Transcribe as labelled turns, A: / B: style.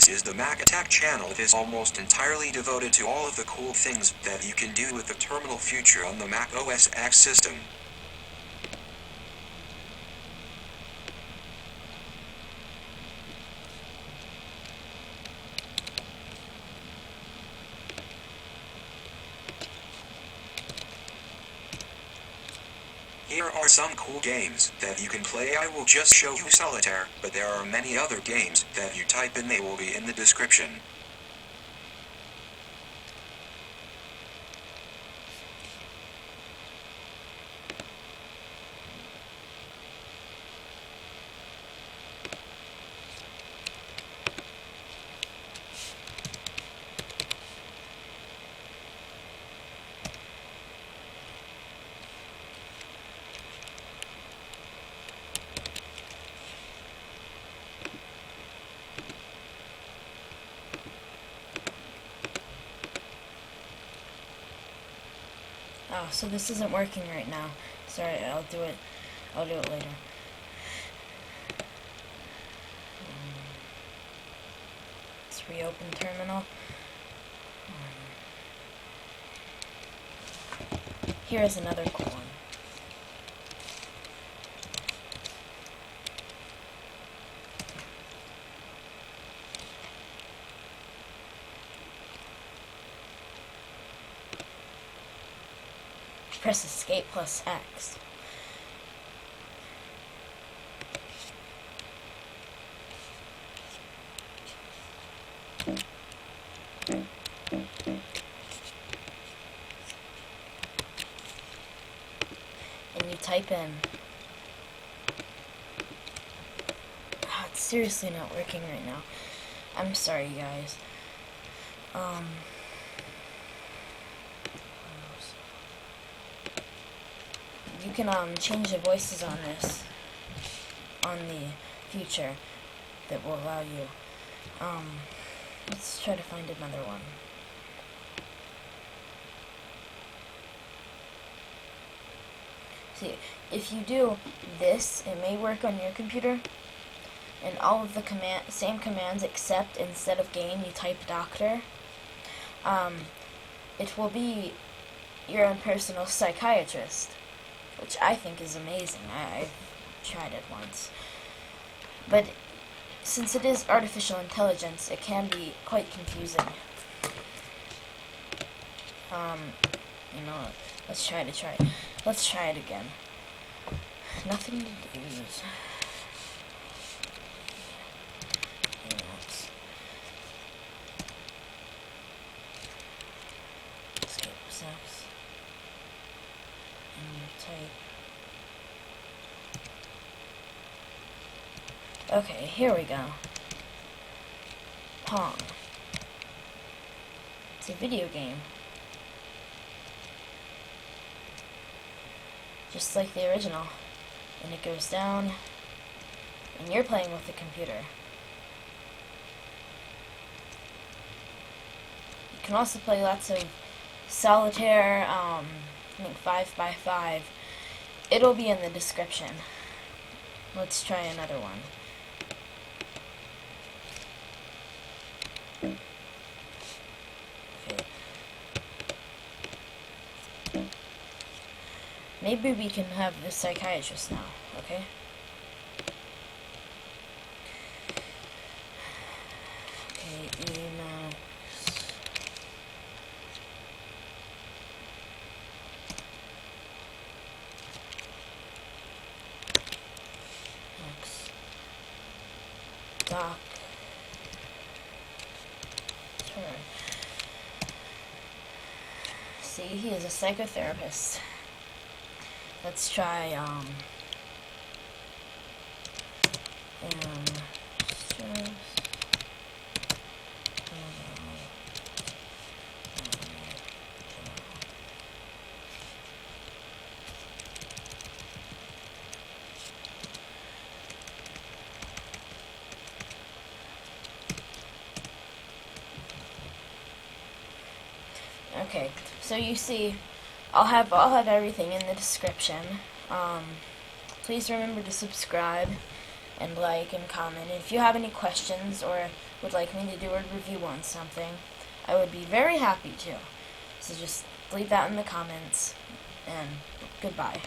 A: This is the Mac Attack channel. It is almost entirely devoted to all of the cool things that you can do with the terminal future on the Mac OS X system. Here are some cool games that you can play. I will just show you Solitaire, but there are many other games that you type in, they will be in the description.
B: Oh, so this isn't working right now. Sorry, I'll do it later. Let's reopen terminal. Here is another cool one. Press escape plus X. And you type in. Oh, it's seriously not working right now. I'm sorry, guys. You can change the voices on this, on the future, that will allow you. Let's try to find another one. See, if you do this, it may work on your computer, and all of the same commands, except instead of game, you type doctor. It will be your own personal psychiatrist, which I think is amazing. I've tried it once. But since it is artificial intelligence, it can be quite confusing. Let's try it. Let's try it again. Nothing to lose. Escape sex. Okay, here we go. Pong. It's a video game. Just like the original. And it goes down, and you're playing with the computer. You can also play lots of Solitaire, I think 5x5. It'll be in the description. Let's try another one. Okay. Maybe we can have the psychiatrist now, okay? Okay, Emacs. Doc. Sure. See, he is a psychotherapist. Let's try, okay, so you see, I'll have everything in the description. Please remember to subscribe. and like and comment. If you have any questions or would like me to do a review on something, I would be very happy to. So just leave that in the comments, and goodbye.